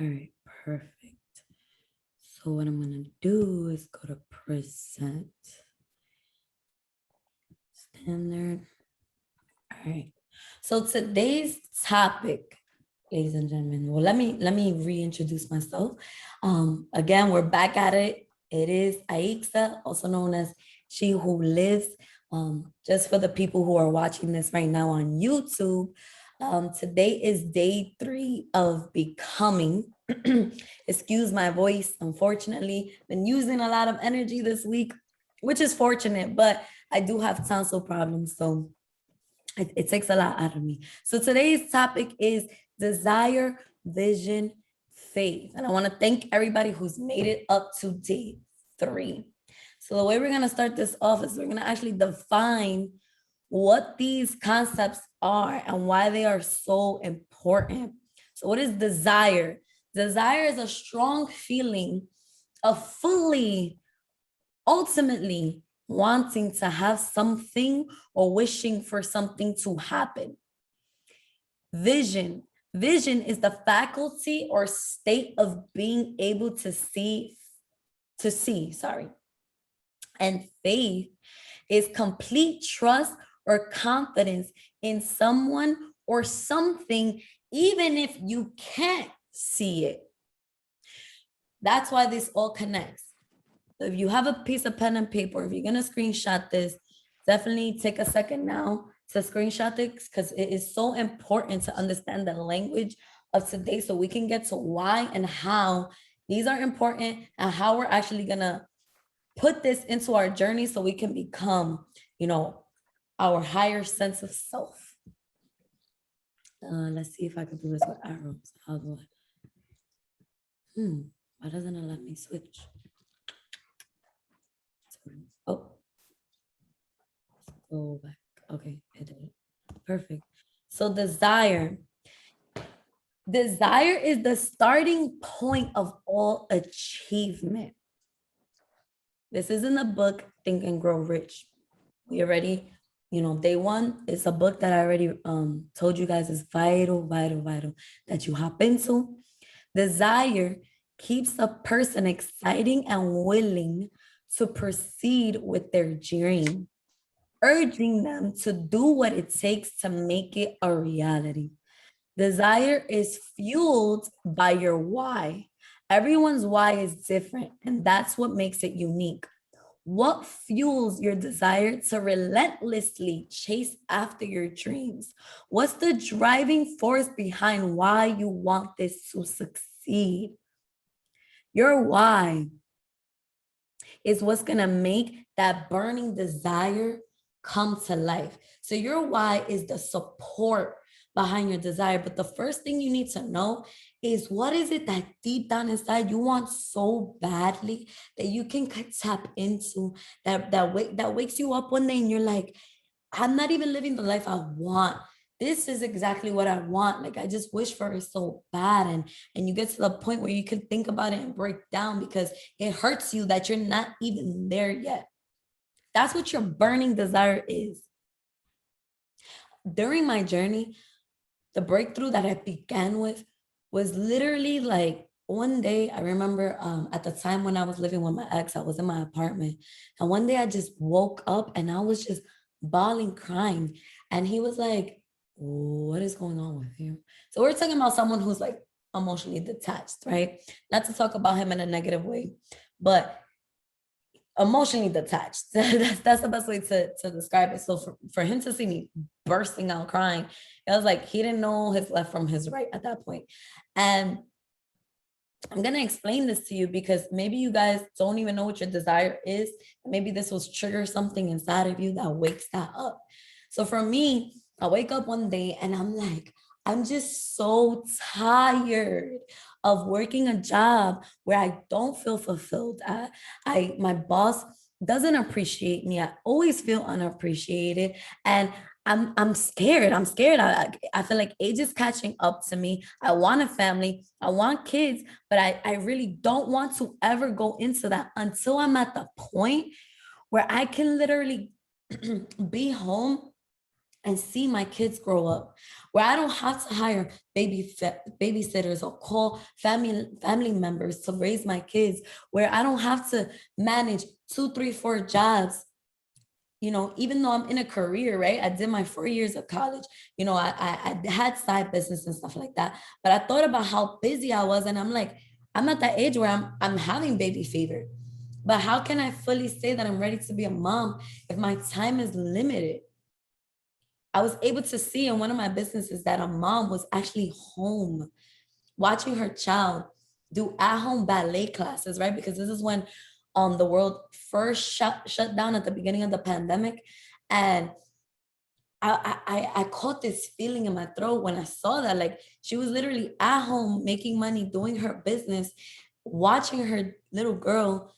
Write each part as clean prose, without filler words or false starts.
All right, perfect. So what I'm gonna do is go to present standard. All right. So today's topic, ladies and gentlemen. Well, let me reintroduce myself. Again, we're back at it. It is Aixa, also known as She Who Lives. Just for the people who are watching this right now on YouTube, today is day 3 of becoming. Excuse my voice. Unfortunately, been using a lot of energy this week, which is fortunate, but I do have tonsil problems, so it takes a lot out of me. So today's topic is desire, vision, faith. And I want to thank everybody who's made it up to day 3. So the way we're going to start this off is we're going to actually define what these concepts are and why they are so important. So what is desire? Desire is a strong feeling of fully, ultimately wanting to have something or wishing for something to happen. Vision is the faculty or state of being able to see, sorry. And faith is complete trust or confidence in someone or something, even if you can't see it. That's why this all connects. If you have a piece of pen and paper, if you're going to screenshot this, definitely take a second now to screenshot this, because it is so important to understand the language of today so we can get to why and how these are important and how we're actually going to put this into our journey so we can become, our higher sense of self. Let's see if I can do this with arrows. How do I? Why doesn't it let me switch? Oh, go back. Okay, it did. Perfect. So desire is the starting point of all achievement. This is in the book Think and Grow Rich. We already, day 1 is a book that I already told you guys is vital that you hop into. Desire keeps a person exciting and willing to proceed with their dream, urging them to do what it takes to make it a reality. Desire is fueled by your why. Everyone's why is different, and that's what makes it unique. What fuels your desire to relentlessly chase after your dreams? What's the driving force behind why you want this to succeed? Your why is what's going to make that burning desire come to life. So your why is the support behind your desire. But the first thing you need to know is, what is it that deep down inside you want so badly that you can tap into, that wakes you up one day and you're like, I'm not even living the life I want. This is exactly what I want. Like, I just wish for it so bad. And you get to the point where you can think about it and break down because it hurts you that you're not even there yet. That's what your burning desire is. During my journey, the breakthrough that I began with was literally like one day. I remember at the time when I was living with my ex, I was in my apartment. And one day I just woke up and I was just bawling, crying. And he was like, what is going on with you? So we're talking about someone who's like emotionally detached, right? Not to talk about him in a negative way, but emotionally detached. That's the best way to describe it. So for him to see me bursting out crying, it was like he didn't know his left from his right at that point. And I'm going to explain this to you because maybe you guys don't even know what your desire is. Maybe this will trigger something inside of you that wakes that up. So for me, I wake up one day and I'm like, I'm just so tired of working a job where I don't feel fulfilled. My boss doesn't appreciate me. I always feel unappreciated. And I'm scared. I feel like age is catching up to me. I want a family. I want kids, but I really don't want to ever go into that until I'm at the point where I can literally be home and see my kids grow up, where I don't have to hire babysitters or call family members to raise my kids, where I don't have to manage 2, 3, 4 jobs. Even though I'm in a career, right? I did my 4 years of college. I had side business and stuff like that. But I thought about how busy I was, and I'm like, I'm at that age where I'm having baby fever. But how can I fully say that I'm ready to be a mom if my time is limited? I was able to see in one of my businesses that a mom was actually home watching her child do at-home ballet classes, right? Because this is when the world first shut down at the beginning of the pandemic. And I caught this feeling in my throat when I saw that. Like, she was literally at home making money, doing her business, watching her little girl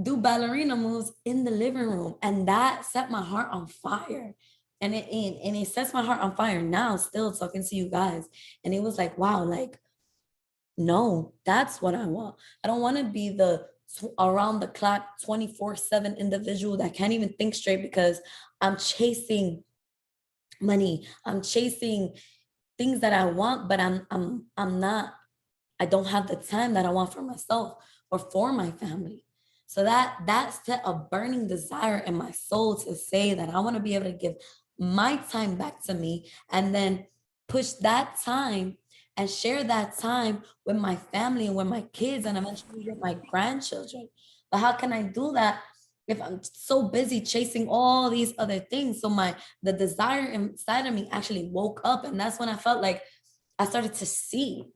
do ballerina moves in the living room. And that set my heart on fire. And it sets my heart on fire now, still talking to you guys. And it was like, wow, like, no, that's what I want. I don't want to be the around the clock 24/7 individual that can't even think straight because I'm chasing money. I'm chasing things that I want, but I'm not, I don't have the time that I want for myself or for my family. So that set a burning desire in my soul to say that I want to be able to give my time back to me, and then push that time and share that time with my family and with my kids and eventually with my grandchildren. But how can I do that if I'm so busy chasing all these other things? So the desire inside of me actually woke up, and that's when I felt like I started to see.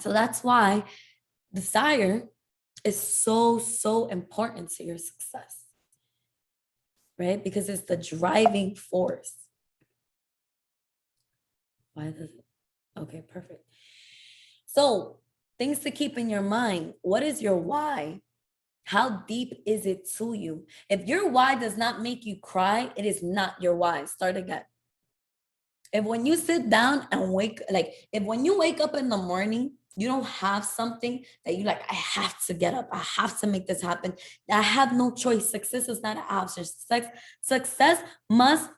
So that's why desire is so, so important to your success, right? Because it's the driving force. Why does it? Okay, perfect. So, things to keep in your mind. What is your why? How deep is it to you? If your why does not make you cry, it is not your why. Start again. If when you sit down and if when you wake up in the morning, you don't have something that you like, I have to get up, I have to make this happen, I have no choice. Success is not an option. Success must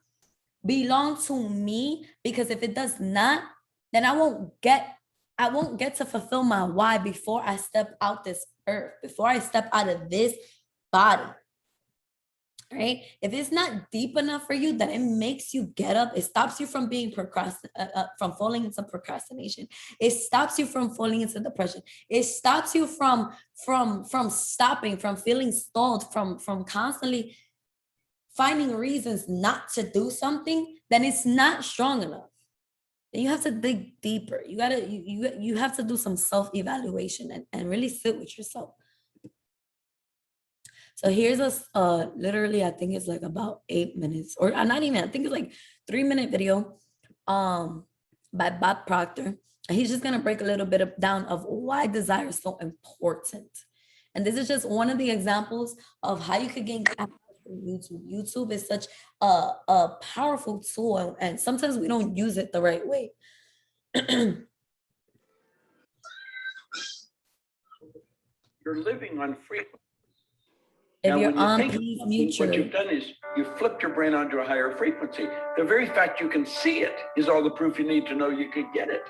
belong to me, because if it does not, then I won't get to fulfill my why before I step out this earth, before I step out of this body. Right? If it's not deep enough for you, then it makes you get up. It stops you from being from falling into procrastination. It stops you from falling into depression. It stops you from stopping, from feeling stalled, from constantly finding reasons not to do something. Then it's not strong enough. Then you have to dig deeper. You have to do some self-evaluation and really sit with yourself. So here's literally, I think it's like about 8 minutes, or not even, I think it's like 3-minute video by Bob Proctor. And he's just gonna break a little bit down of why desire is so important. And this is just one of the examples of how you could gain access to YouTube. YouTube is such a powerful tool, and sometimes we don't use it the right way. You're living on frequency. If now, you're when you on, think please about mute what you've done is you flipped your brain onto a higher frequency. The very fact you can see it is all the proof you need to know you could get it.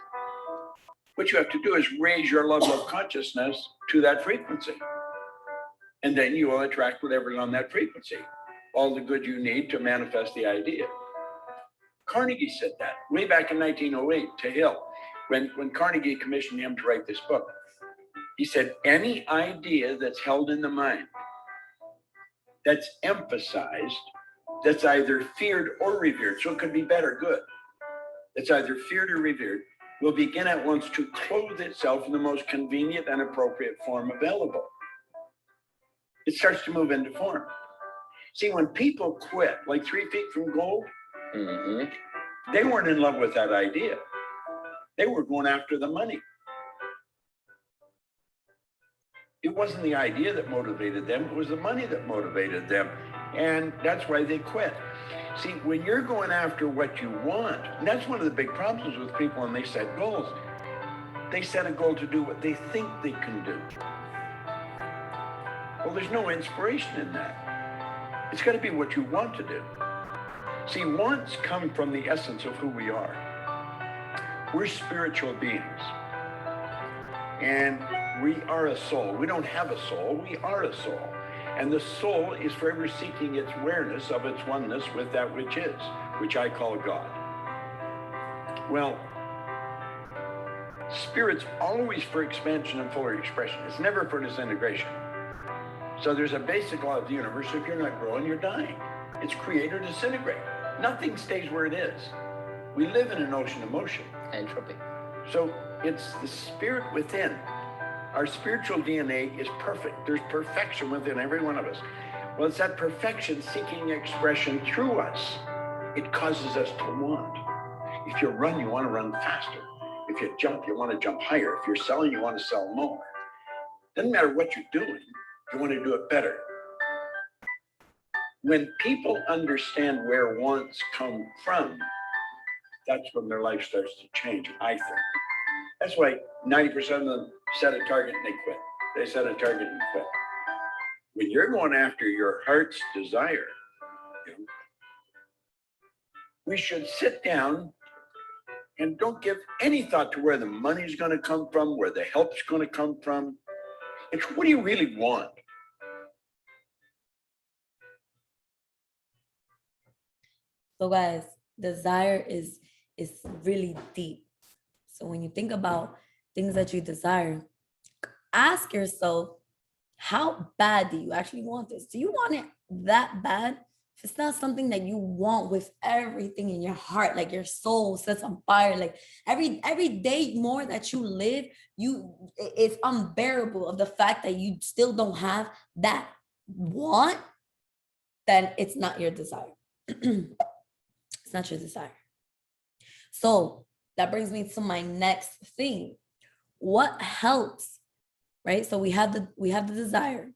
What you have to do is raise your level of consciousness to that frequency. And then you will attract whatever's on that frequency, all the good you need to manifest the idea. Carnegie said that way back in 1908 to Hill, when Carnegie commissioned him to write this book. He said, any idea that's held in the mind, that's emphasized, that's either feared or revered, so it could be bad or good, that's either feared or revered, will begin at once to clothe itself in the most convenient and appropriate form available. It starts to move into form. See, when people quit, like 3 feet from gold, they weren't in love with that idea. They were going after the money. It wasn't the idea that motivated them, it was the money that motivated them. And that's why they quit. See, when you're going after what you want, and that's one of the big problems with people when they set goals. They set a goal to do what they think they can do. Well, there's no inspiration in that. It's got to be what you want to do. See, wants come from the essence of who we are. We're spiritual beings. And we are a soul. We don't have a soul, we are a soul. And the soul is forever seeking its awareness of its oneness with that which is, which I call God. Well, spirit's always for expansion and fuller expression. It's never for disintegration. So there's a basic law of the universe. If you're not growing, you're dying. It's create or disintegrate. Nothing stays where it is. We live in an ocean of motion. Entropy. So it's the spirit within. Our spiritual DNA is perfect. There's perfection within every one of us. Well, it's that perfection seeking expression through us. It causes us to want. If you run, you want to run faster. If you jump, you want to jump higher. If you're selling, you want to sell more. Doesn't matter what you're doing, you want to do it better. When people understand where wants come from, that's when their life starts to change, I think. That's why 90% of them set a target and they quit. They set a target and quit. When you're going after your heart's desire, we should sit down and don't give any thought to where the money's going to come from, where the help's going to come from. It's what do you really want? So guys, desire is really deep. So when you think about things that you desire, ask yourself, how bad do you actually want this? Do you want it that bad? If it's not something that you want with everything in your heart, like your soul sets on fire, like every day more that you live, it's unbearable of the fact that you still don't have that want, then it's not your desire. It's not your desire. So that brings me to my next thing. What helps, right? So we have the desire.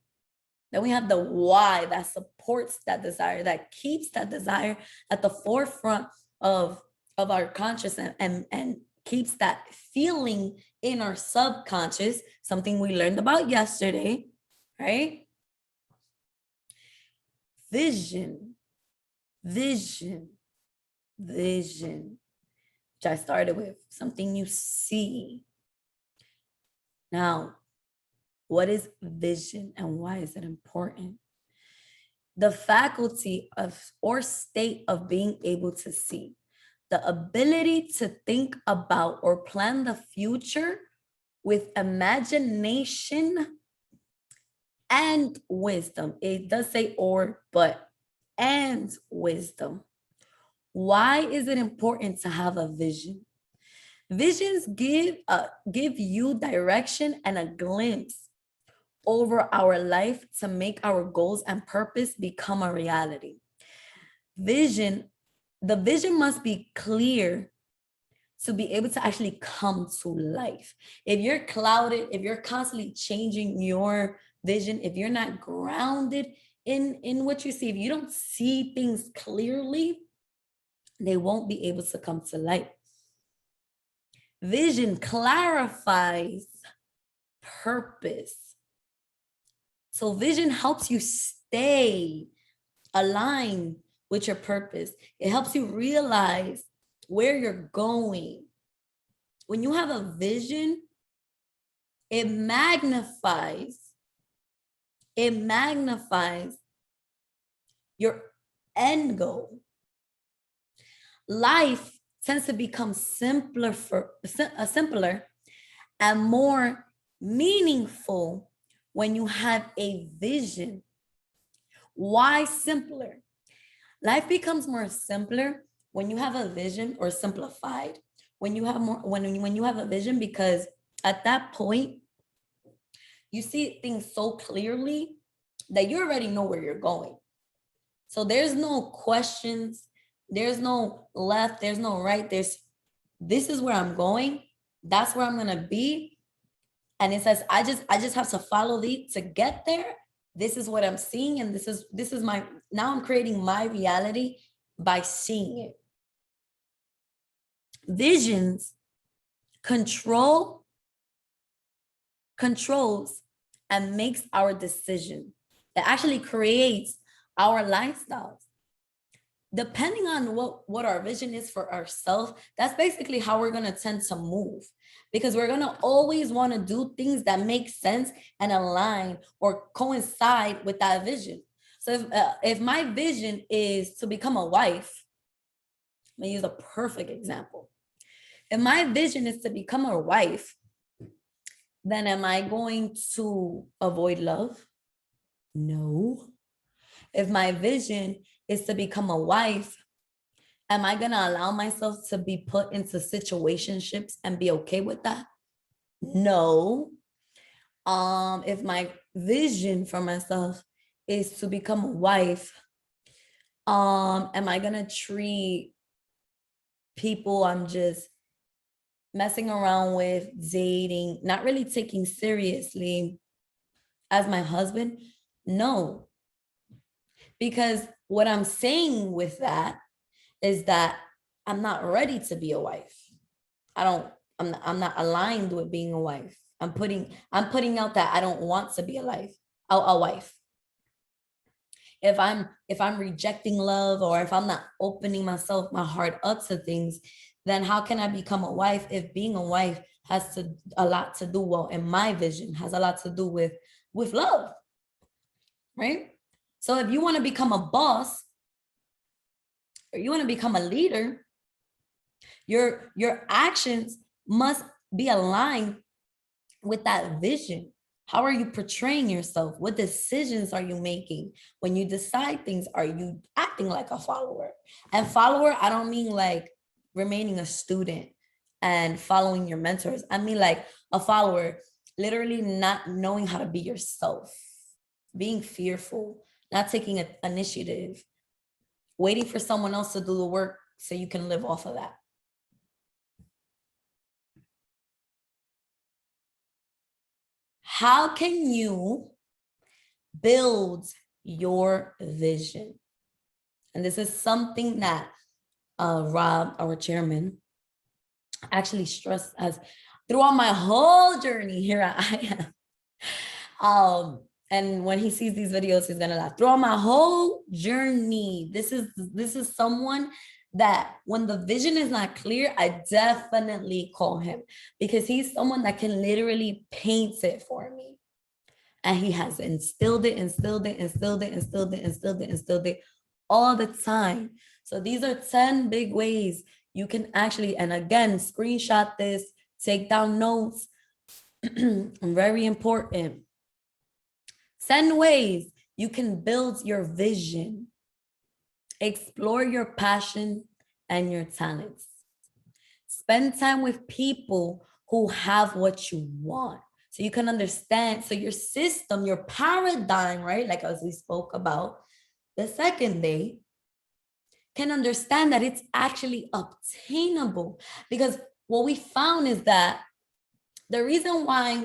Then we have the why that supports that desire, that keeps that desire at the forefront of our consciousness and keeps that feeling in our subconscious, something we learned about yesterday, right? Vision, which I started with, something you see. Now, what is vision and why is it important? The faculty of or state of being able to see, the ability to think about or plan the future with imagination and wisdom. It does say or, but, and wisdom. Why is it important to have a vision? Visions give you direction and a glimpse over our life to make our goals and purpose become a reality. The vision must be clear to be able to actually come to life. If you're clouded, if you're constantly changing your vision, if you're not grounded in what you see, if you don't see things clearly, they won't be able to come to light. Vision clarifies purpose. So vision helps you stay aligned with your purpose. It helps you realize where you're going. When you have a vision, it magnifies your end goal. Life tends to become simpler and more meaningful when you have a vision. Why simpler? Life becomes more simpler when you have a vision, or simplified when you have when you have a vision, because at that point you see things so clearly that you already know where you're going. So there's no questions, there's no left, there's no right, this is where I'm going, that's where I'm going to be. And it says, I just have to follow to get there. This is what I'm seeing. And this is my, now I'm creating my reality by seeing it. Visions controls and makes our decision. It actually creates our lifestyles. depending on what our vision is for ourselves, that's basically how we're going to tend to move, because we're going to always want to do things that make sense and align or coincide with that vision. So if my vision is to become a wife, let me use a perfect example. If my vision is to become a wife, then am I going to avoid love? No. If my vision is to become a wife, am I going to allow myself to be put into situationships and be okay with that? No. If my vision for myself is to become a wife, am I going to treat people I'm just messing around with, dating, not really taking seriously as my husband? No. Because what I'm saying with that is that I'm not ready to be a wife. I'm not aligned with being a wife. I'm putting out that I don't want to be a wife. If I'm rejecting love, or if I'm not opening my heart up to things, then how can I become a wife if being a wife has a lot to do, well, in my vision, has a lot to do with love, right? So if you want to become a boss, or you want to become a leader, your actions must be aligned with that vision. How are you portraying yourself? What decisions are you making? When you decide things, are you acting like a follower? And follower, I don't mean like remaining a student and following your mentors. I mean like a follower, literally not knowing how to be yourself, being fearful, not taking an initiative, waiting for someone else to do the work so you can live off of that. How can you build your vision? And this is something that Rob, our chairman, actually stressed as throughout my whole journey here at IM. And when he sees these videos, he's gonna laugh. Throughout my whole journey, this is someone that when the vision is not clear, I definitely call him, because he's someone that can literally paint it for me. And he has instilled it all the time. So these are 10 big ways you can actually, and again, screenshot this, take down notes. Very important. 10 ways you can build your vision. Explore your passion and your talents. Spend time with people who have what you want, so you can understand. So your system, your paradigm, right? Like as we spoke about the second day, can understand that it's actually obtainable. Because what we found is that the reason why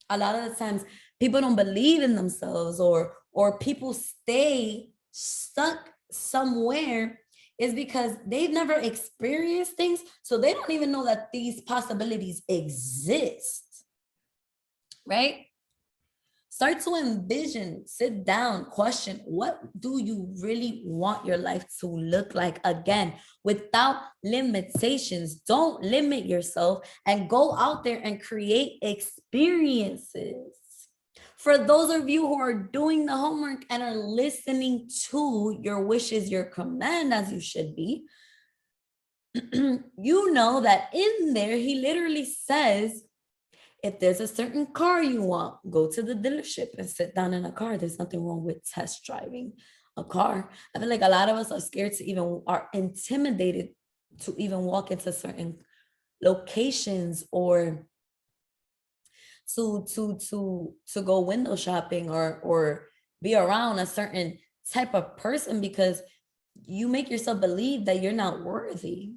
a lot of the times people don't believe in themselves, or people stay stuck somewhere, is because they've never experienced things. So they don't even know that these possibilities exist, right? Start to envision, sit down, question, what do you really want your life to look like? Again, without limitations. Don't limit yourself, and go out there and create experiences. For those of you who are doing the homework and are listening to your wishes, your command, as you should be, you know that in there, he literally says, if there's a certain car you want, go to the dealership and sit down in a car. There's nothing wrong with test driving a car. I feel like a lot of us are scared to even, are intimidated to even walk into certain locations, or to go window shopping, or be around a certain type of person, because you make yourself believe that you're not worthy.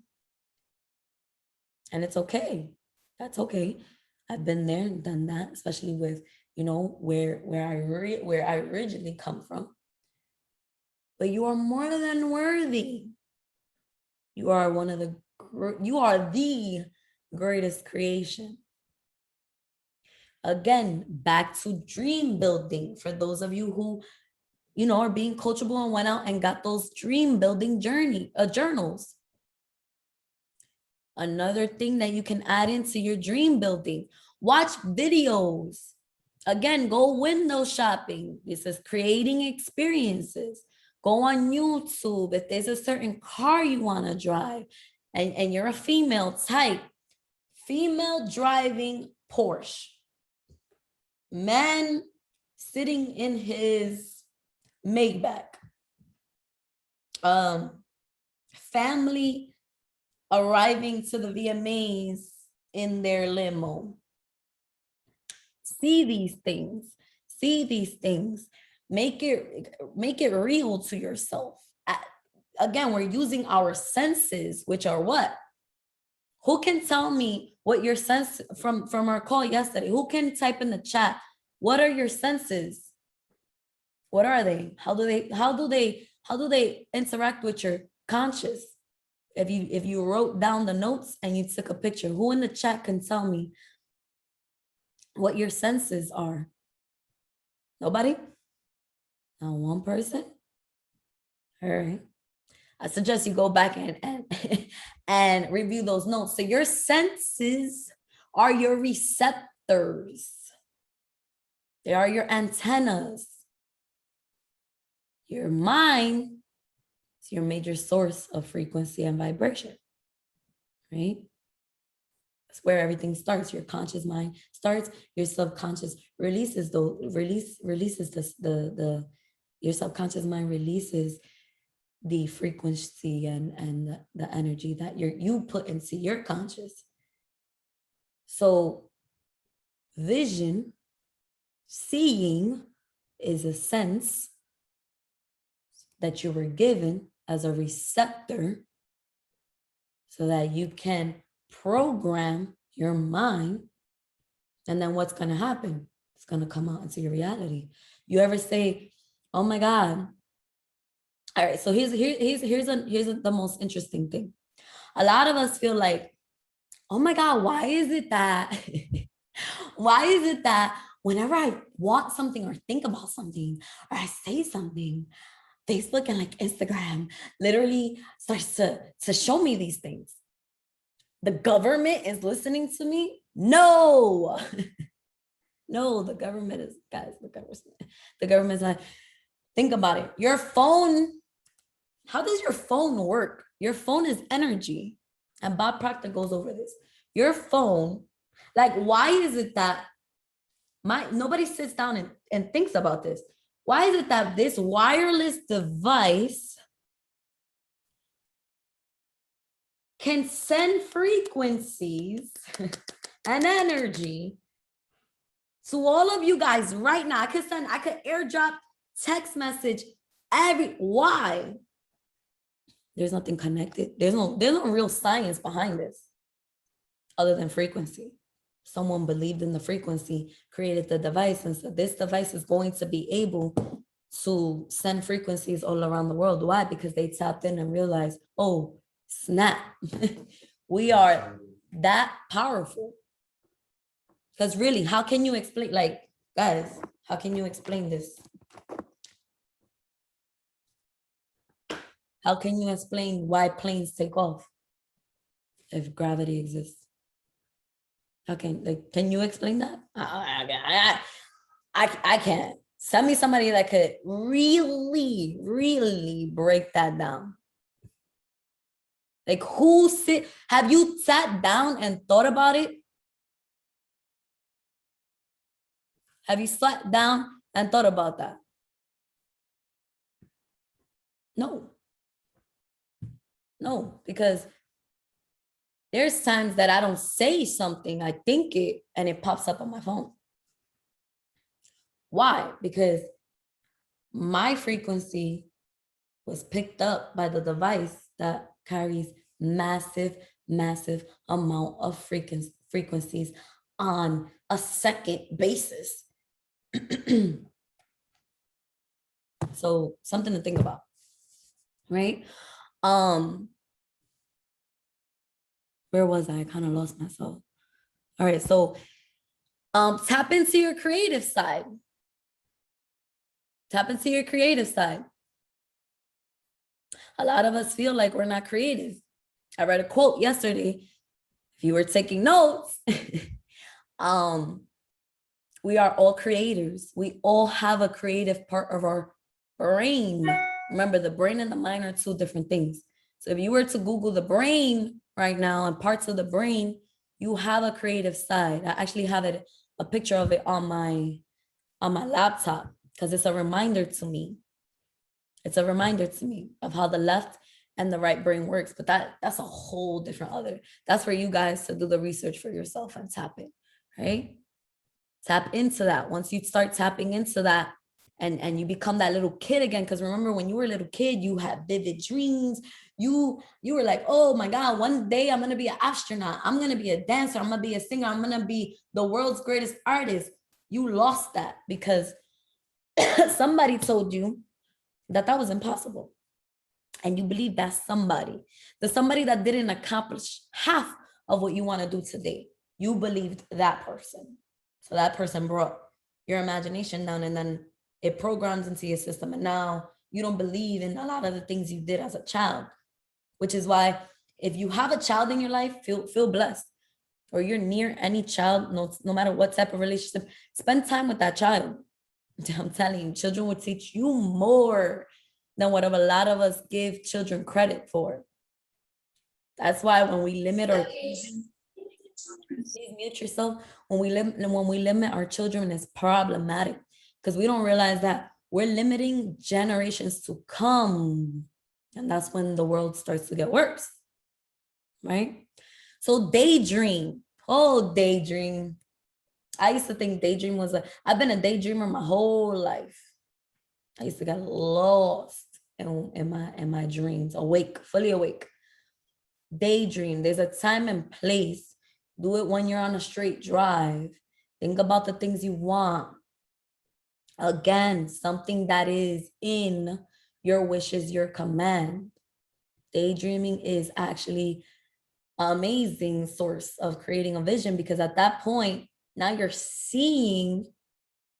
And it's okay. That's okay. I've been there and done that, especially with, where I originally come from. But you are more than worthy. You are the greatest creation. Again, back to dream building. For those of you who or being coachable and went out and got those dream building journals. Another thing that you can add into your dream building, watch videos. Again, go window shopping. This is creating experiences. Go on YouTube. If there's a certain car you want to drive and you're a female, type female driving Porsche. Man sitting in his Maybach. Family arriving to the VMAs in their limo. See these things. Make it real to yourself. Again, we're using our senses, which are what? Who can tell me what your sense from our call yesterday? Who can type in the chat? What are your senses? What are they? How do they interact with your conscious? If you wrote down the notes and you took a picture, who in the chat can tell me what your senses are? Nobody? Not one person? All right. I suggest you go back and review those notes. So your senses are your receptors. They are your antennas. Your mind is your major source of frequency and vibration, right? That's where everything starts. Your conscious mind starts, your subconscious releases your subconscious mind releases the frequency and the energy that you put into your conscious. So vision, seeing, is a sense that you were given as a receptor so that you can program your mind. And then what's going to happen? It's going to come out into your reality. You ever say, oh my God. All right. So here's the most interesting thing. A lot of us feel like, oh my God, why is it that whenever I want something or think about something or I say something, Facebook and like Instagram literally starts to show me these things? The government is listening to me? No. No, the government is, guys, the government's not. Think about it. Your phone, how does your phone work? Your phone is energy. And Bob Proctor goes over this. Your phone, like, why is it that nobody sits down and thinks about this? Why is it that this wireless device can send frequencies and energy to all of you guys right now? I could airdrop, text message, why? There's nothing connected. There's no real science behind this other than frequency. Someone believed in the frequency, created the device, and said this device is going to be able to send frequencies all around the world. Why? Because they tapped in and realized, oh, snap. We are that powerful. Because really, how can you explain, like, guys, how can you explain this? How can you explain why planes take off if gravity exists? Can you explain that? I can't. Send me somebody that could really, really break that down. Like, have you sat down and thought about it? Have you sat down and thought about that? No, because there's times that I don't say something, I think it, and it pops up on my phone. Why? Because my frequency was picked up by the device that carries massive amount of frequencies on a second basis. So something to think about, right? Where was I? I kind of lost myself. All right, so tap into your creative side. Tap into your creative side. A lot of us feel like we're not creative. I read a quote yesterday. If you were taking notes, we are all creators. We all have a creative part of our brain. Remember, the brain and the mind are two different things. So if you were to Google the brain right now and parts of the brain, you have a creative side. I actually have a picture of it on my laptop because it's a reminder to me. It's a reminder to me of how the left and the right brain works. But that's a whole different other. That's for you guys to do the research for yourself and tap in, right? Tap into that. Once you start tapping into that and you become that little kid again, because remember when you were a little kid, you had vivid dreams. You were like, oh my God, one day I'm gonna be an astronaut. I'm gonna be a dancer. I'm gonna be a singer. I'm gonna be the world's greatest artist. You lost that because somebody told you that was impossible. And you believe that's somebody, the somebody that didn't accomplish half of what you want to do today. You believed that person. So that person brought your imagination down and then it programs into your system. And now you don't believe in a lot of the things you did as a child, which is why if you have a child in your life, feel blessed, or you're near any child, no matter what type of relationship, spend time with that child. I'm telling you, children will teach you more than what a lot of us give children credit for. That's why when we limit our children, please mute yourself. When we limit our children, it's problematic because we don't realize that we're limiting generations to come. And that's when the world starts to get worse, right? So daydream. Oh, daydream. I used to think daydream was I've been a daydreamer my whole life. I used to get lost in my dreams, fully awake. Daydream. There's a time and place. Do it when you're on a straight drive. Think about the things you want. Again, something that is in your wishes, your command. Daydreaming is actually an amazing source of creating a vision because at that point, now you're seeing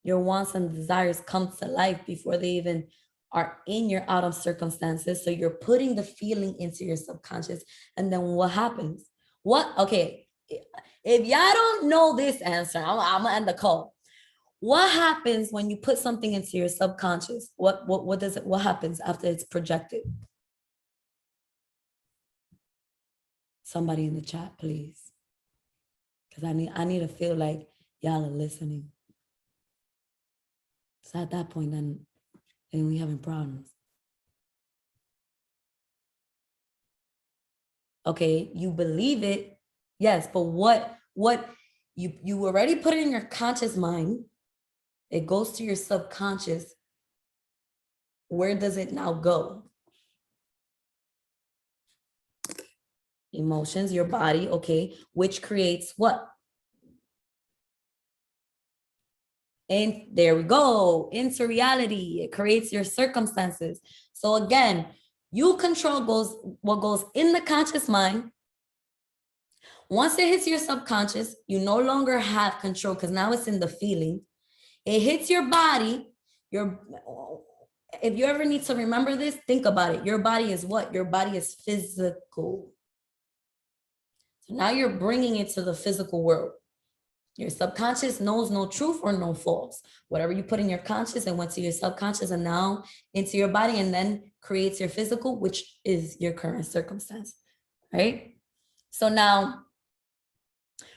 your wants and desires come to life before they even are in your out of circumstances. So you're putting the feeling into your subconscious. And then what happens? Okay, if y'all don't know this answer, I'm gonna end the call. What happens when you put something into your subconscious? What happens after it's projected? Somebody in the chat, please. Because I need to feel like y'all are listening. So at that point, then we having problems. Okay, you believe it, yes, but what you already put it in your conscious mind, it goes to your subconscious. Where does it now go? Emotions, your body, okay, which creates what? And there we go, into reality. It creates your circumstances. So again, you control what goes in the conscious mind. Once it hits your subconscious, you no longer have control because now it's in the feeling. It hits your body. If you ever need to remember this, think about it. Your body is what? Your body is physical. So now you're bringing it to the physical world. Your subconscious knows no truth or no false. Whatever you put in your conscious and went to your subconscious and now into your body and then creates your physical, which is your current circumstance, right? So now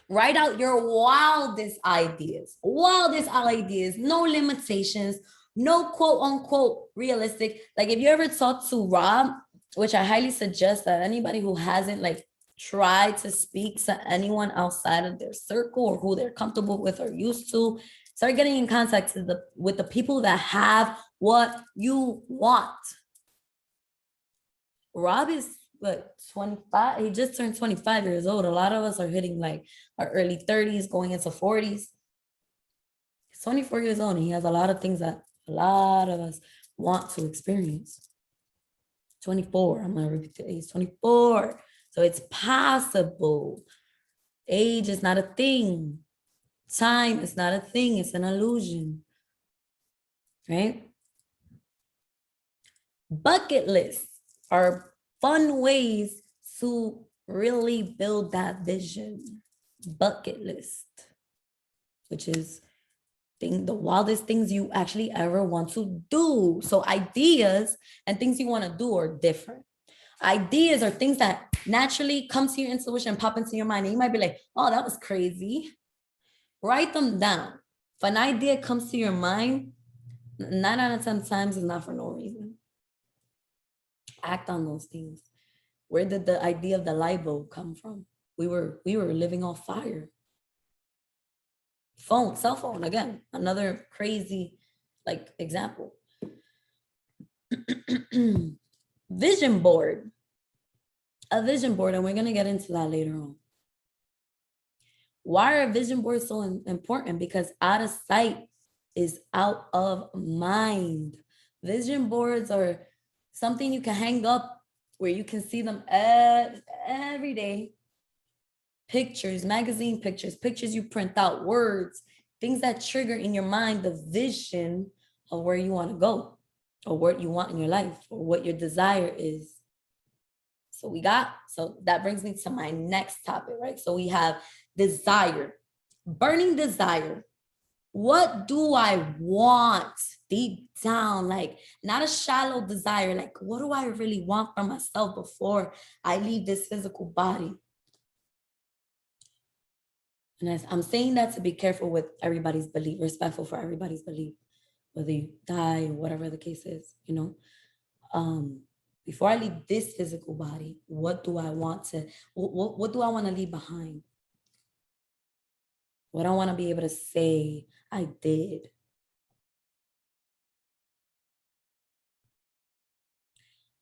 write out your wildest ideas, no limitations, no quote unquote realistic. Like if you ever talk to Rob, which I highly suggest that anybody who hasn't try to speak to anyone outside of their circle or who they're comfortable with or used to, start getting in contact with the people that have what you want. Rob is 25? He just turned 25 years old. A lot of us are hitting our early 30s, going into 40s. He's 24 years old and he has a lot of things that a lot of us want to experience. 24, I'm gonna repeat the age, 24. So it's possible. Age is not a thing. Time is not a thing. It's an illusion, right? Bucket lists are fun ways to really build that vision. Bucket list, which is the wildest things you actually ever want to do. So ideas and things you want to do are different. Ideas are things that naturally come to your intuition and pop into your mind. And you might be like, oh, that was crazy. Write them down. If an idea comes to your mind, 9 out of 10 times is not for no reason. Act on those things. Where did the idea of the light bulb come from? We were living off fire. Cell phone, again, another crazy like example. Vision board. A vision board, and we're going to get into that later on. Why are vision boards so important? Because out of sight is out of mind. Vision boards are something you can hang up where you can see them every day. Pictures, magazine pictures, pictures you print out, words, things that trigger in your mind the vision of where you want to go or what you want in your life or what your desire is. So that brings me to my next topic, right? So we have desire, burning desire. What do I want deep down? Like, not a shallow desire. Like, what do I really want for myself before I leave this physical body? And I'm saying that to be careful with everybody's belief, respectful for everybody's belief, whether you die or whatever the case is, you know. Before I leave this physical body, what do I want to leave behind? What I want to be able to say I did.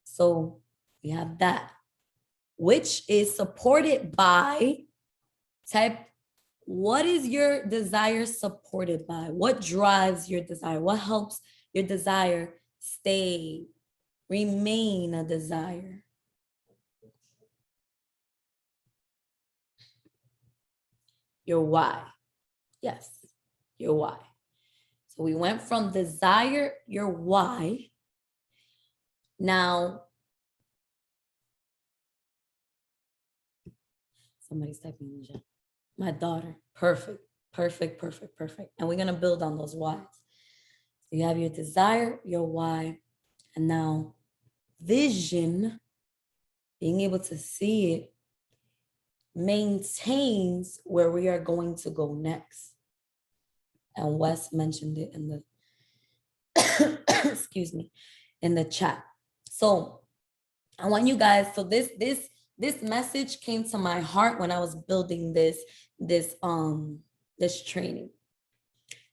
So we have that, which is supported by what is your desire supported by? What drives your desire? What helps your desire remain a desire? Your why. Yes, your why. So we went from desire, your why. Now, somebody's typing in the chat. My daughter, perfect. And we're going to build on those whys. So you have your desire, your why, and now vision, being able to see it, maintains where we are going to go next. And Wes mentioned it in the, excuse me, in the chat. So I want you guys, so this message came to my heart when I was building this training.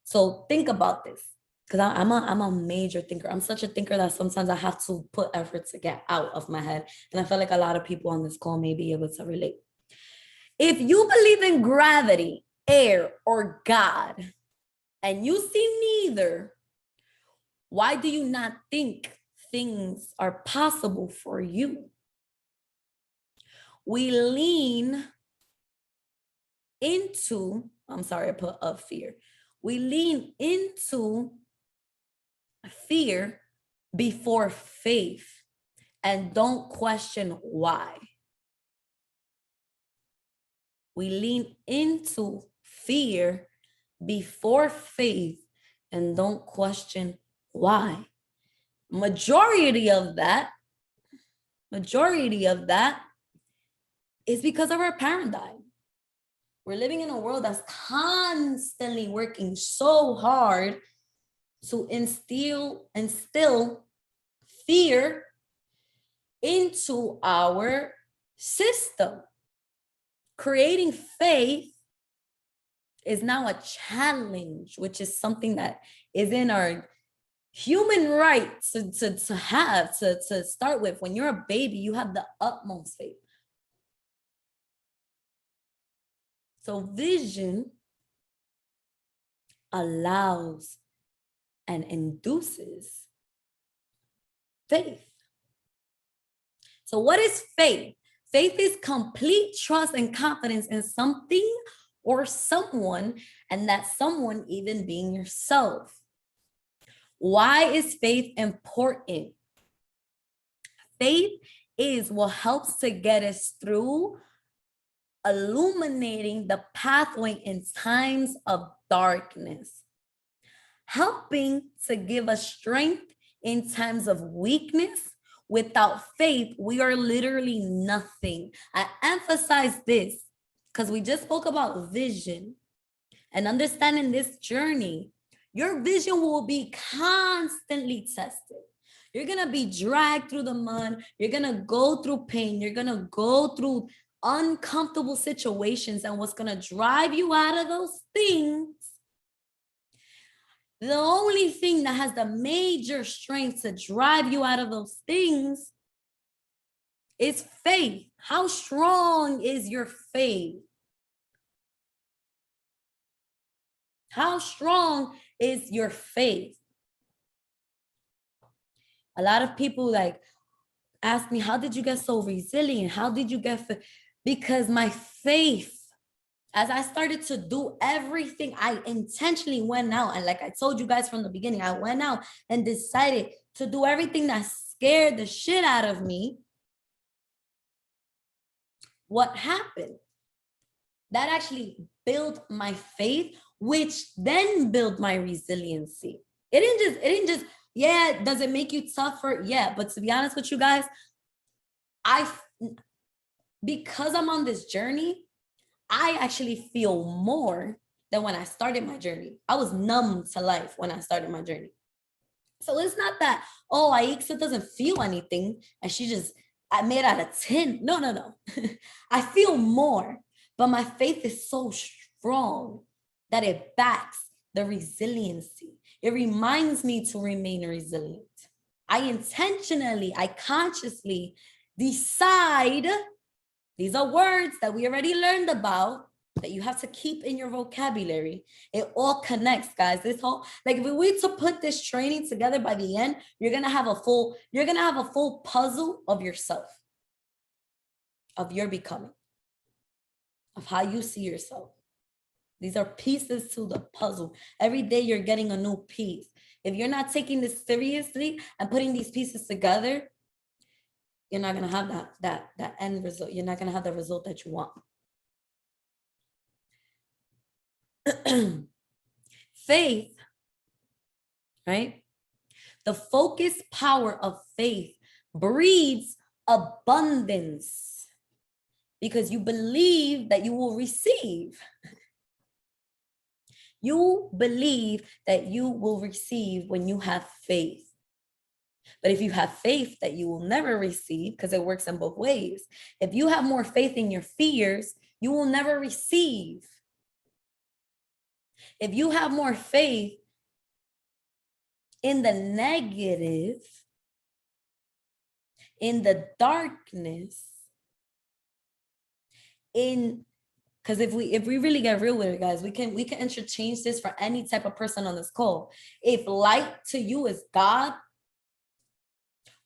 So think about this, because I'm a major thinker. I'm such a thinker that sometimes I have to put effort to get out of my head. And I feel like a lot of people on this call may be able to relate. If you believe in gravity, air, or God, and you see neither, why do you not think things are possible for you? We lean into, I'm sorry, I put up fear. We lean into fear before faith and don't question why. We lean into fear before faith and don't question why. Majority of that is because of our paradigm. We're living in a world that's constantly working so hard to instill fear into our system. Creating faith is now a challenge, which is something that is in our human right to have, to start with. When you're a baby, you have the utmost faith. So vision allows and induces faith. So what is faith? Faith is complete trust and confidence in something or someone, and that someone even being yourself. Why is faith important? faith is what helps to get us through illuminating the pathway in times of darkness, helping to give us strength in times of weakness. Without faith, we are literally nothing. I emphasize this because we just spoke about vision and understanding this journey. Your vision will be constantly tested. You're going to be dragged through the mud. You're going to go through pain. You're going to go through uncomfortable situations. And what's going to drive you out of those things, the only thing that has the major strength to drive you out of those things is faith. How strong is your faith? How strong is your faith? A lot of people like ask me, how did you get so resilient? How did you get? Because my faith, as I started to do everything, I intentionally went out. And like I told you guys from the beginning, I went out and decided to do everything that scared the shit out of me. What happened? That actually built my faith, which then built my resiliency. It didn't just, yeah, does it make you tougher? Yeah, but to be honest with you guys, because I'm on this journey, I actually feel more than when I started my journey. I was numb to life when I started my journey. So it's not that, oh, Aixa doesn't feel anything and she just, I made out of tin. No. I feel more, but my faith is so strong that it backs the resiliency. It reminds me to remain resilient. I consciously decide, these are words that we already learned about, that you have to keep in your vocabulary. It all connects, guys. This whole, like, if we were to put this training together, by the end, you're gonna have a full puzzle of yourself, of your becoming, of how you see yourself. These are pieces to the puzzle. Every day you're getting a new piece. If you're not taking this seriously and putting these pieces together, you're not gonna have that end result. You're not gonna have the result that you want. Faith, right? The focused power of faith breeds abundance because you believe that you will receive. You believe that you will receive when you have faith. But if you have faith that you will never receive, because it works in both ways, if you have more faith in your fears, you will never receive. If you have more faith in the negative, in the darkness, because if we really get real with it, guys, we can interchange this for any type of person on this call. If light to you is God,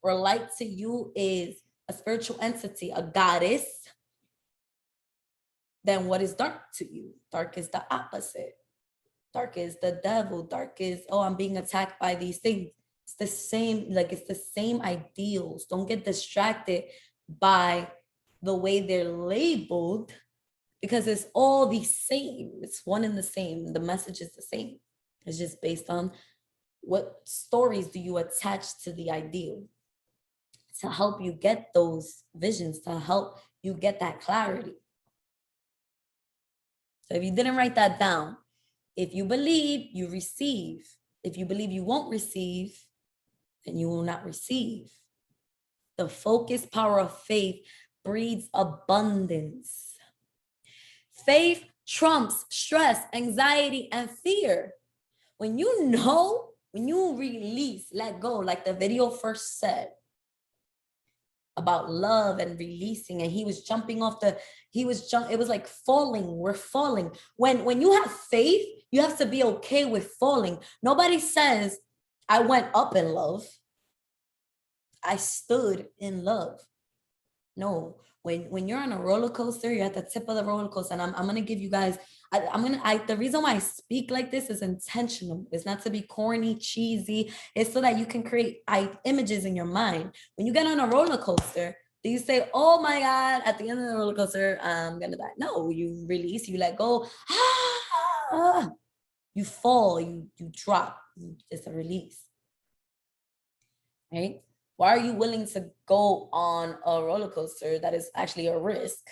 or light to you is a spiritual entity, a goddess, then what is dark to you? Dark is the opposite. Dark is the devil. Dark is, oh, I'm being attacked by these things. It's the same, like it's the same ideals. Don't get distracted by the way they're labeled, because it's all the same. It's one and the same. The message is the same. It's just based on what stories do you attach to the ideal to help you get those visions, to help you get that clarity. So if you didn't write that down, if you believe, you receive. If you believe you won't receive, then you will not receive. The focused power of faith breeds abundance. Faith trumps stress, anxiety, and fear. When you know, when you release, let go, like the video first said about love and releasing, and he was jumping off it was like falling, we're falling. When you have faith, you have to be okay with falling. Nobody says, I went up in love. I stood in love. No, when you're on a roller coaster, you're at the tip of the roller coaster. And I'm gonna give you guys, the reason why I speak like this is intentional. It's not to be corny, cheesy. It's so that you can create images in your mind. When you get on a roller coaster, do you say, oh my God, at the end of the roller coaster, I'm gonna die? No, you release, you let go. You fall, you drop. It's a release, right? Why are you willing to go on a roller coaster that is actually a risk,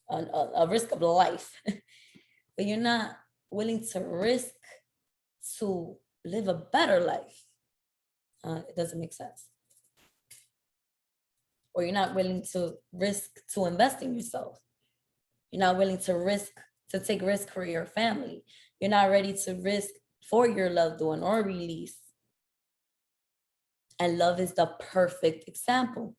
a risk of life, but you're not willing to risk to live a better life? It doesn't make sense. Or you're not willing to risk to invest in yourself. You're not willing to risk to take risk for your family. You're not ready to risk for your loved one or release. And love is the perfect example.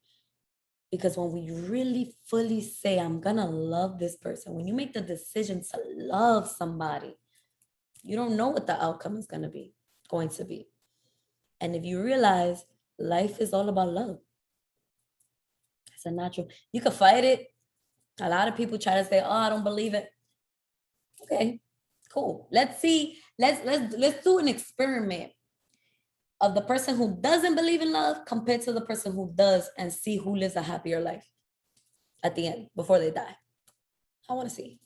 Because when we really fully say, I'm gonna love this person, when you make the decision to love somebody, you don't know what the outcome is going to be. And if you realize life is all about love, it's a natural, you can fight it. A lot of people try to say, oh, I don't believe it. Okay, cool. Let's see. Let's do an experiment of the person who doesn't believe in love compared to the person who does, and see who lives a happier life at the end before they die. I want to see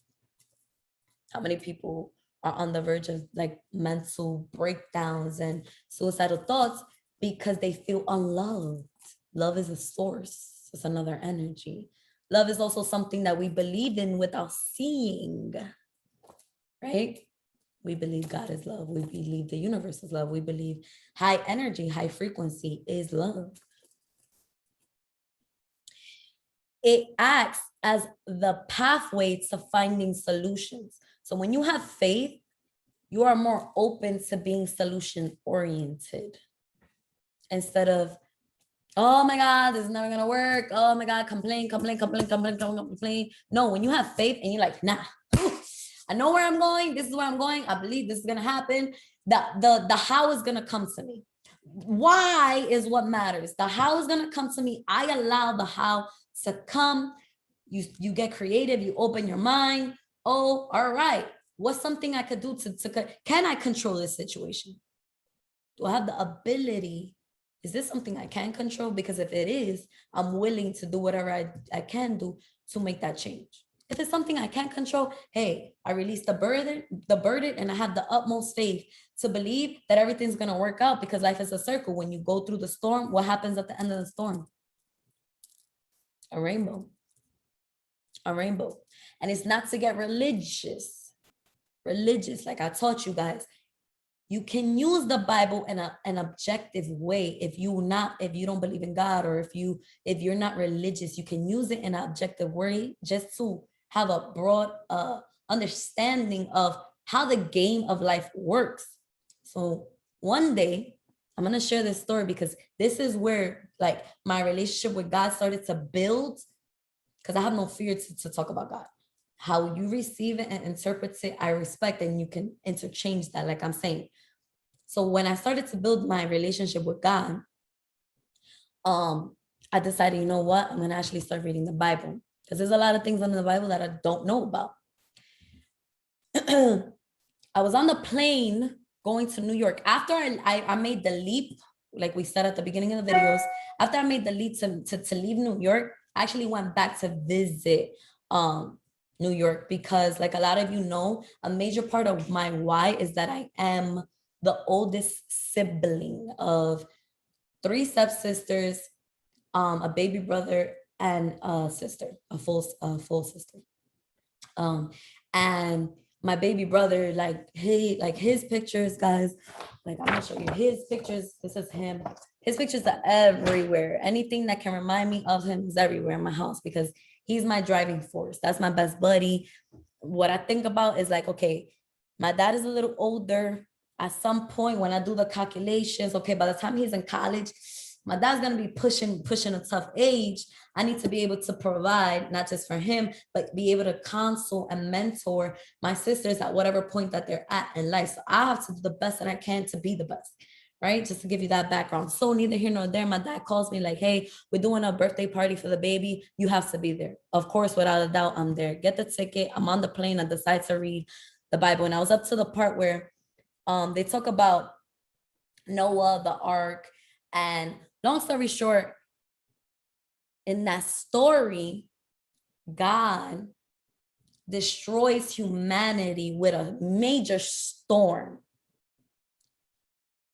how many people are on the verge of like mental breakdowns and suicidal thoughts because they feel unloved. Love is a source. It's another energy. Love is also something that we believe in without seeing, right? We believe God is love. We believe the universe is love. We believe high energy, high frequency is love. It acts as the pathway to finding solutions. So when you have faith, you are more open to being solution oriented instead of, oh my God, this is never gonna work. Oh my God, complain. No, when you have faith and you're like, nah, I know where I'm going. This is where I'm going. I believe this is gonna happen. The how is gonna come to me. Why is what matters. The how is gonna come to me. I allow the how to come. You get creative. You open your mind. Oh, all right. What's something I could do can I control this situation? Do I have the ability? Is this something I can control? Because if it is, I'm willing to do whatever I can do to make that change. If it's something I can't control, hey, I release the burden, and I have the utmost faith to believe that everything's gonna work out, because life is a circle. When you go through the storm, what happens at the end of the storm? A rainbow. A rainbow. And it's not to get religious, like I taught you guys. You can use the Bible in an objective way. If you don't believe in God, or if you're not religious, you can use it in an objective way just to have a broad understanding of how the game of life works. So one day I'm going to share this story, because this is where like my relationship with God started to build, because I have no fear to talk about God. How you receive it and interpret it, I respect, and you can interchange that, like I'm saying. So when I started to build my relationship with God, I decided, you know what? I'm going to actually start reading the Bible, because there's a lot of things in the Bible that I don't know about. I was on the plane going to New York. After I made the leap, like we said at the beginning of the videos, after I made the leap to leave New York, I actually went back to visit New York, because like a lot of you know, a major part of my why is that I am the oldest sibling of 3 stepsisters, a baby brother, and a sister, a full sister. And my baby brother, his pictures, guys, like I'm gonna show you his pictures. This is him. His pictures are everywhere. Anything that can remind me of him is everywhere in my house, because he's my driving force. That's my best buddy. What I think about is like, okay, my dad is a little older. At some point when I do the calculations, okay, by the time he's in college, my dad's gonna be pushing a tough age. I need to be able to provide, not just for him, but be able to counsel and mentor my sisters at whatever point that they're at in life. So I have to do the best that I can to be the best, right? Just to give you that background. So neither here nor there, my dad calls me like, hey, we're doing a birthday party for the baby. You have to be there. Of course, without a doubt, I'm there. Get the ticket. I'm on the plane. I decide to read the Bible. And I was up to the part where they talk about Noah, the ark. And long story short, in that story, God destroys humanity with a major storm,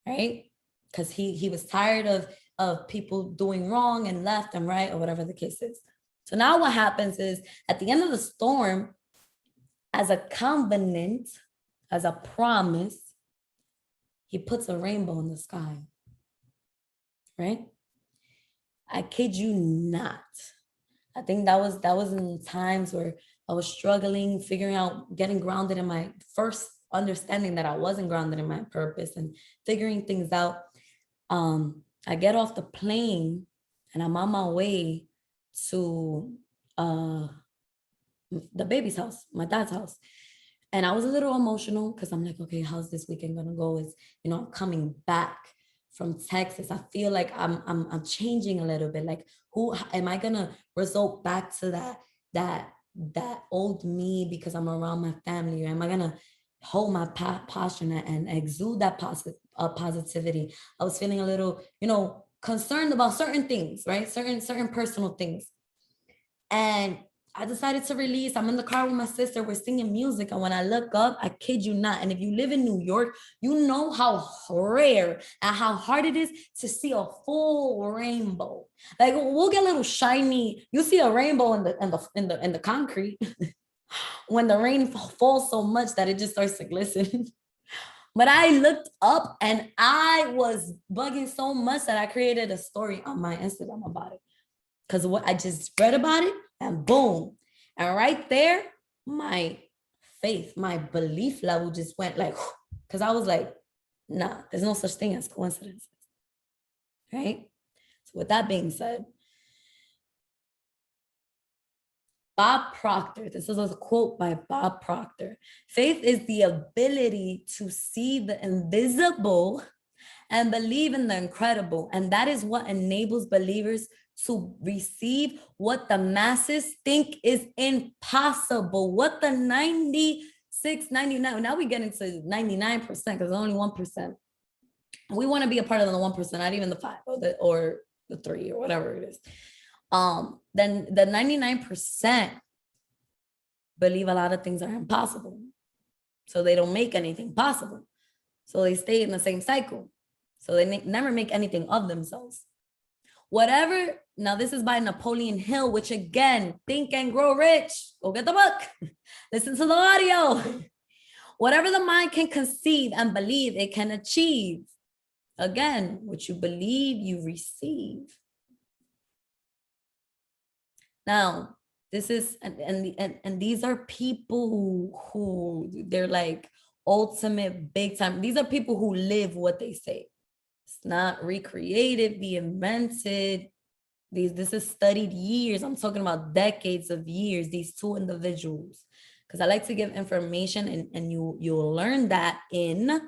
right? Because he was tired of people doing wrong and left and right, or whatever the case is. So now what happens is at the end of the storm, as a covenant, as a promise, he puts a rainbow in the sky, right? I kid you not. I think that was in times where I was struggling, figuring out, getting grounded in my first understanding that I wasn't grounded in my purpose and figuring things out. I get off the plane and I'm on my way to the baby's house, my dad's house. And I was a little emotional because I'm like, okay, how's this weekend gonna go? Is, you know, I'm coming back from Texas. I feel like I'm changing a little bit. Like, who am I gonna result back to that old me because I'm around my family? Or am I gonna hold my passion and exude that positivity? I was feeling a little, you know, concerned about certain things, right? Certain personal things. And I decided to release. I'm in the car with my sister. We're singing music. And when I look up, I kid you not. And if you live in New York, you know how rare and how hard it is to see a full rainbow. Like, we'll get a little shiny. You see a rainbow in the concrete when the rain falls so much that it just starts to glisten. But I looked up and I was bugging so much that I created a story on my Instagram about it. Because what I just read about it, and boom. And right there, my faith, my belief level just went like, because I was like, nah, there's no such thing as coincidences. Right? So with that being said, Bob Proctor, this is a quote by Bob Proctor. Faith is the ability to see the invisible and believe in the incredible. And that is what enables believers to receive what the masses think is impossible. What the 96, 99, now we get into 99% because only 1%. We want to be a part of the 1%, not even the 5 or the 3 or whatever it is. Then the 99% believe a lot of things are impossible. So they don't make anything possible. So they stay in the same cycle. So they never make anything of themselves. Whatever, now this is by Napoleon Hill, which again, Think and Grow Rich. Go get the book. Listen to the audio. Whatever the mind can conceive and believe, it can achieve. Again, what you believe, you receive. Now, this is, and these are people who they're like ultimate big time. These are people who live what they say. It's not recreated, be invented. This is studied years. I'm talking about decades of years, these two individuals. Because I like to give information and you'll learn that in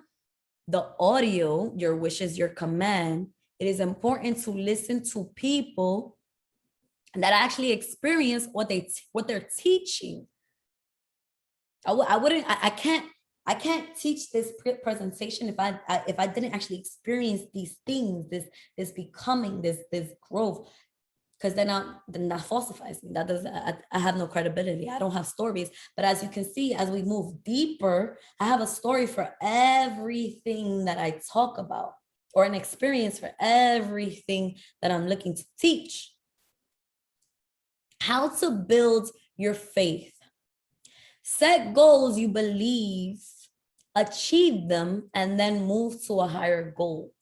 the audio, your wish is your command. It is important to listen to people that actually experience what they're teaching. I can't teach this presentation if I didn't actually experience these things, this becoming, this growth, because then that falsifies me. That does I have no credibility. I don't have stories. But as you can see, as we move deeper, I have a story for everything that I talk about, or an experience for everything that I'm looking to teach. How to build your faith. Set goals you believe, achieve them, and then move to a higher goal.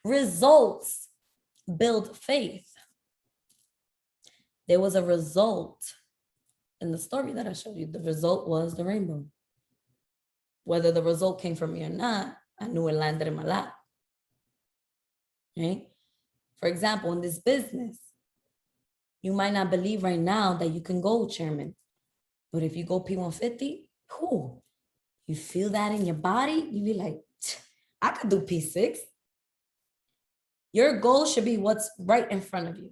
Results build faith. There was a result in the story that I showed you. The result was the rainbow. Whether the result came from me or not, I knew it landed in my lap. Right? For example, in this business, you might not believe right now that you can go chairman. But if you go P150, you feel that in your body, you be like, I could do P6. Your goal should be what's right in front of you.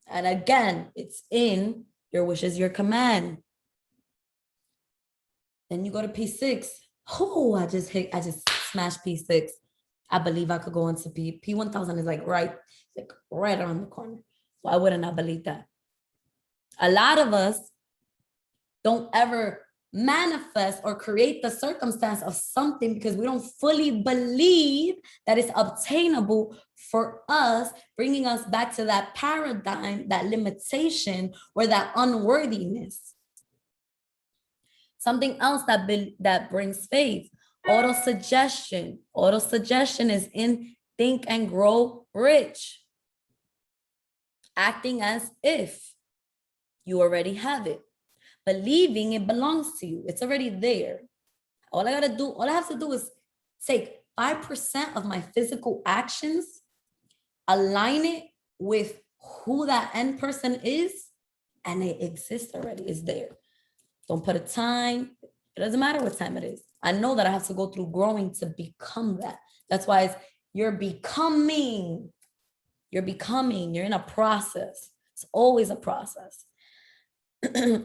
And again, it's in your wish is your command. Then you go to P6. Oh, I just smashed P6. I believe I could go into P1000 is like right around the corner. Why wouldn't I believe that? A lot of us don't ever manifest or create the circumstance of something because we don't fully believe that it's obtainable for us, bringing us back to that paradigm, that limitation, or that unworthiness. Something else that brings faith, auto-suggestion. Auto-suggestion is in Think and Grow Rich. Acting as if you already have it. Believing it belongs to you. It's already there. All I have to do is take 5% of my physical actions, align it with who that end person is, and it exists already. It's there. Don't put a time. It doesn't matter what time it is. I know that I have to go through growing to become that. That's why you're becoming. You're in a process. It's always a process.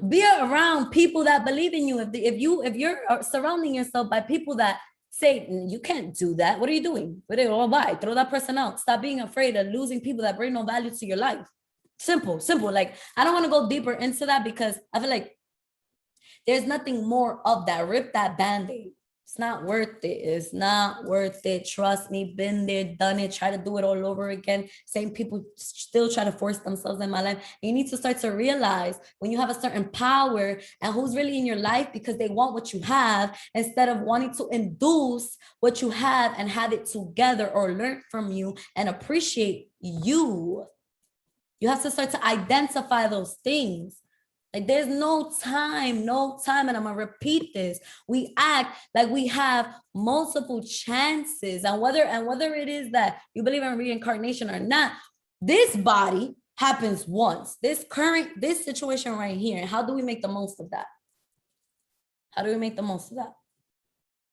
Be around people that believe in you. If you're surrounding yourself by people that say you can't do that, what are you doing? Why? Throw that person out. Stop being afraid of losing people that bring no value to your life. Simple. Like, I don't want to go deeper into that because I feel like there's nothing more of that. Rip that Band-Aid. It's not worth it. It's not worth it. Trust me, been there, done it, try to do it all over again. Same people still try to force themselves in my life. You need to start to realize when you have a certain power and who's really in your life because they want what you have instead of wanting to induce what you have and have it together or learn from you and appreciate you. You have to start to identify those things. Like there's no time, and I'm gonna repeat this. We act like we have multiple chances, and whether it is that you believe in reincarnation or not, this body happens once. This situation right here, how do we make the most of that?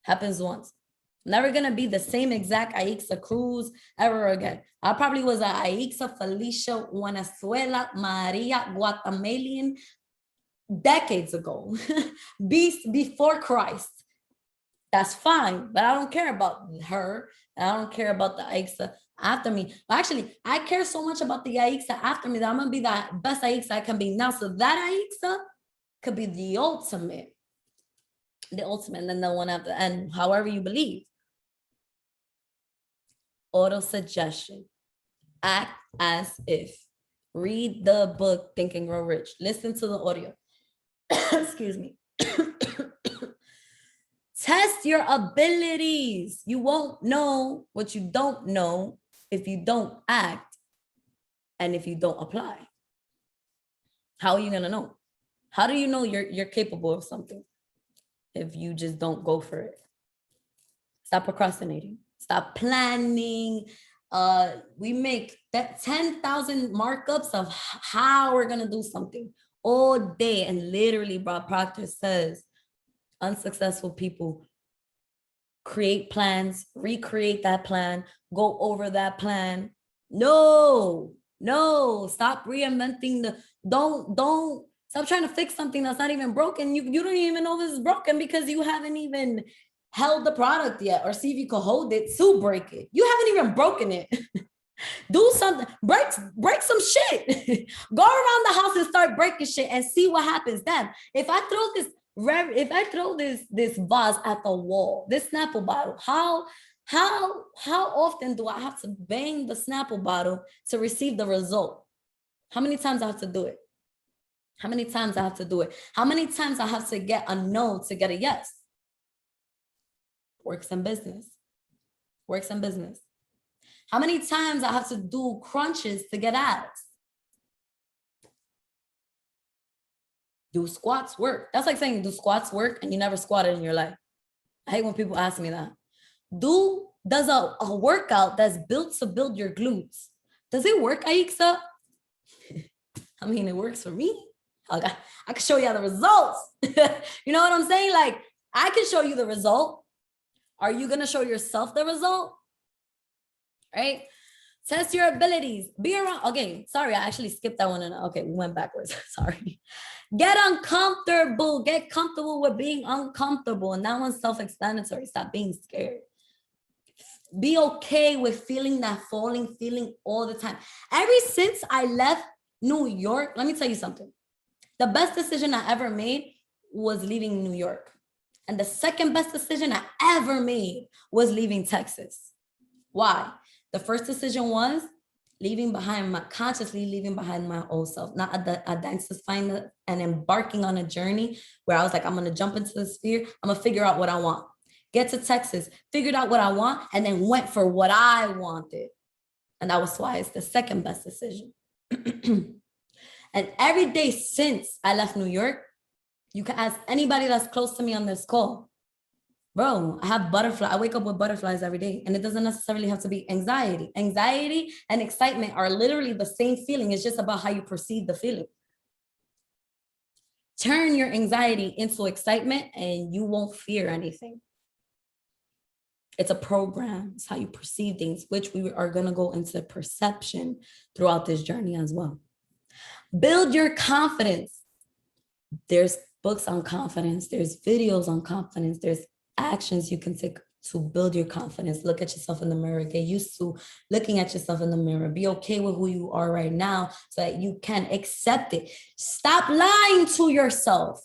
Happens once. Never gonna be the same exact Aixa Cruz ever again. I probably was a Aixa Felicia Venezuela Maria Guatemalian decades ago, before Christ. That's fine, but I don't care about her. And I don't care about the Aixa after me. Actually, I care so much about the Aixa after me that I'm gonna be the best Aixa I can be now. So that Aixa could be the ultimate, and then the one at the end, however you believe. Auto-suggestion. Act as if. Read the book, Think and Grow Rich. Listen to the audio. Excuse me. Test your abilities. You won't know what you don't know if you don't act and if you don't apply. How are you gonna know? How do you know you're capable of something if you just don't go for it? Stop procrastinating. Stop planning. We make that 10,000 markups of how we're gonna do something all day, and literally Bob Proctor says unsuccessful people create plans, recreate that plan, go over that plan. No, stop reinventing don't stop trying to fix something that's not even broken. You don't even know this is broken because you haven't even held the product yet or see if you could hold it to break it. You haven't even broken it. Do something, break some shit. Go around the house and start breaking shit and see what happens then. If I throw this vase at the wall, this Snapple bottle, how often do I have to bang the Snapple bottle to receive the result? How many times I have to do it? How many times I have to get a no to get a yes? Works in business. How many times I have to do crunches to get abs? Do squats work? That's like saying, do squats work? And you never squatted in your life. I hate when people ask me that. Does a workout that's built to build your glutes, does it work, Aixa? I mean, it works for me. I can show you the results. You know what I'm saying? Like, I can show you the result. Are you going to show yourself the result? Right? Test your abilities. Be around. Okay, sorry, I actually skipped that one. And okay, we went backwards. Sorry. Get uncomfortable. Get comfortable with being uncomfortable. And that one's self-explanatory. Stop being scared. Be okay with feeling that falling feeling all the time. Ever since I left New York, let me tell you something. The best decision I ever made was leaving New York. And the second best decision I ever made was leaving Texas. Why? The first decision was consciously leaving behind my old self, not identifying and embarking on a journey where I was like, I'm gonna jump into the sphere, I'm gonna figure out what I want. Get to Texas, figured out what I want, and then went for what I wanted. And that was why it's the second best decision. And every day since I left New York, you can ask anybody that's close to me on this call. Bro, I have butterflies. I wake up with butterflies every day, and it doesn't necessarily have to be anxiety. Anxiety and excitement are literally the same feeling. It's just about how you perceive the feeling. Turn your anxiety into excitement, and you won't fear anything. It's a program. It's how you perceive things, which we are going to go into perception throughout this journey as well. Build your confidence. There's books on confidence. There's videos on confidence. There's actions you can take to build your confidence. Look at yourself in the mirror. Get used to looking at yourself in the mirror. Be okay with who you are right now so that you can accept it. Stop lying to yourself.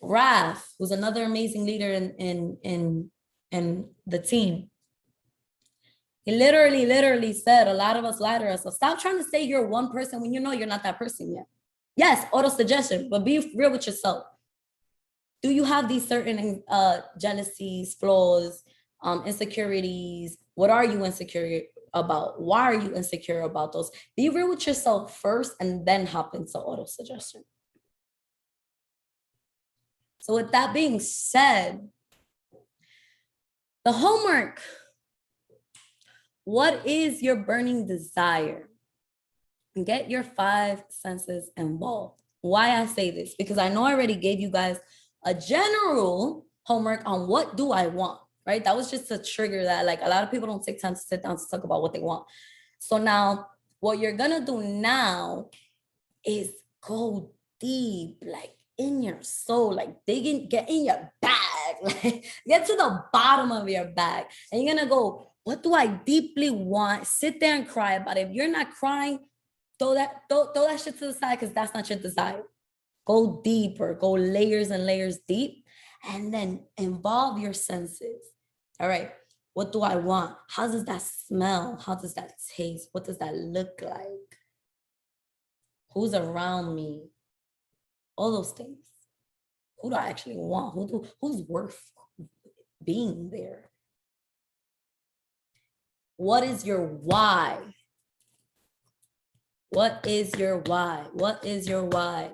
Raf, who's another amazing leader in the team, he literally said, a lot of us lie to ourselves. Stop trying to say you're one person when you know you're not that person yet. Yes, auto-suggestion, but be real with yourself. Do you have these certain jealousies, flaws, insecurities? What are you insecure about? Why are you insecure about those? Be real with yourself first and then hop into auto-suggestion. So with that being said, the homework. What is your burning desire? Get your 5 senses involved. Why I say this? Because I know I already gave you guys a general homework on what do I want, right? That was just to trigger that. Like a lot of people don't take time to sit down to talk about what they want. So now what you're gonna do now is go deep, like in your soul, like get in your bag, like get to the bottom of your bag. And you're gonna go, what do I deeply want? Sit there and cry about it. If you're not crying, throw that shit to the side because that's not your desire. Go deeper, go layers and layers deep, and then involve your senses. All right, what do I want? How does that smell? How does that taste? What does that look like? Who's around me? All those things. Who do I actually want? Who's worth being there? What is your why? What is your why? What is your why?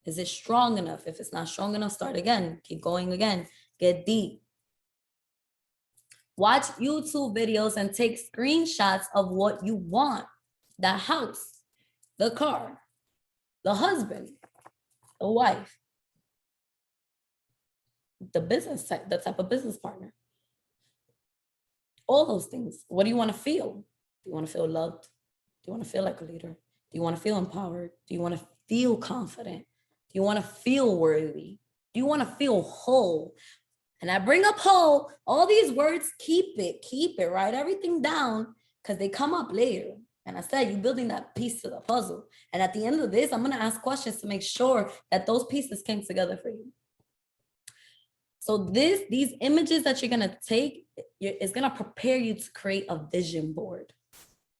Is it strong enough? If it's not strong enough, start again. Keep going again. Get deep. Watch YouTube videos and take screenshots of what you want. The house, the car, the husband, the wife, the business type, the type of business partner. All those things. What do you want to feel? Do you want to feel loved? Do you want to feel like a leader? Do you want to feel empowered? Do you want to feel confident? Do you want to feel worthy? Do you want to feel whole? And I bring up whole, all these words, keep it, write everything down because they come up later. And I said, you're building that piece to the puzzle. And at the end of this, I'm going to ask questions to make sure that those pieces came together for you. So these images that you're going to take, it's going to prepare you to create a vision board.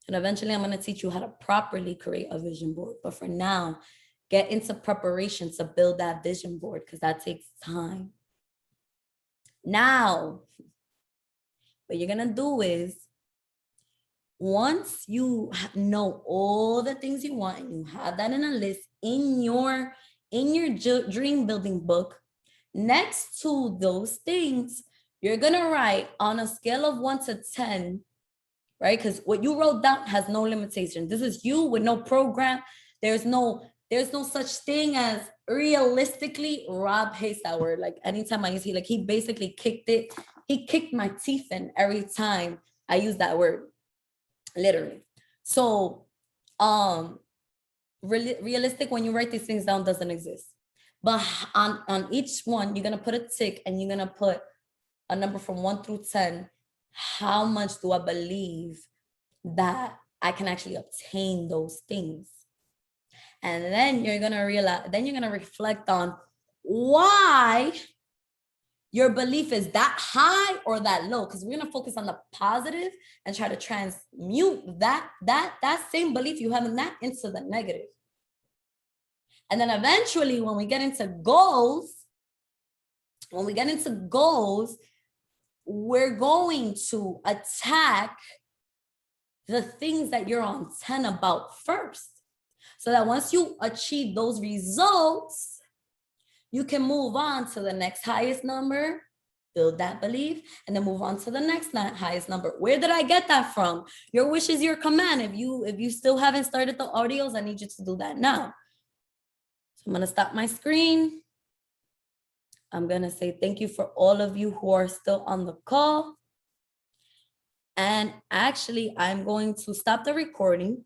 And eventually I'm going to teach you how to properly create a vision board. But for now, get into preparation to build that vision board because that takes time. Now, what you're going to do is, once you know all the things you want and you have that in a list in your dream building book, next to those things, you're going to write on a scale of 1 to 10, right? Because what you wrote down has no limitation. This is you with no program. There's no such thing as realistically. Rob hates that word. Like anytime I use he basically kicked my teeth in every time I use that word. literally. So, realistic, when you write these things down, doesn't exist. But on each one, you're gonna put a tick and you're gonna put a number from 1 through 10. How much do I believe that I can actually obtain those things? And then you're gonna realize, then you're gonna reflect on why your belief is that high or that low, because we're gonna focus on the positive and try to transmute that same belief you have in that into the negative. And then eventually, when we get into goals, we're going to attack the things that you're on 10 about first. So that once you achieve those results, you can move on to the next highest number, build that belief, and then move on to the next highest number. Where did I get that from? Your wish is your command. If you still haven't started the audios, I need you to do that now. So I'm gonna stop my screen. I'm gonna say thank you for all of you who are still on the call. And actually, I'm going to stop the recording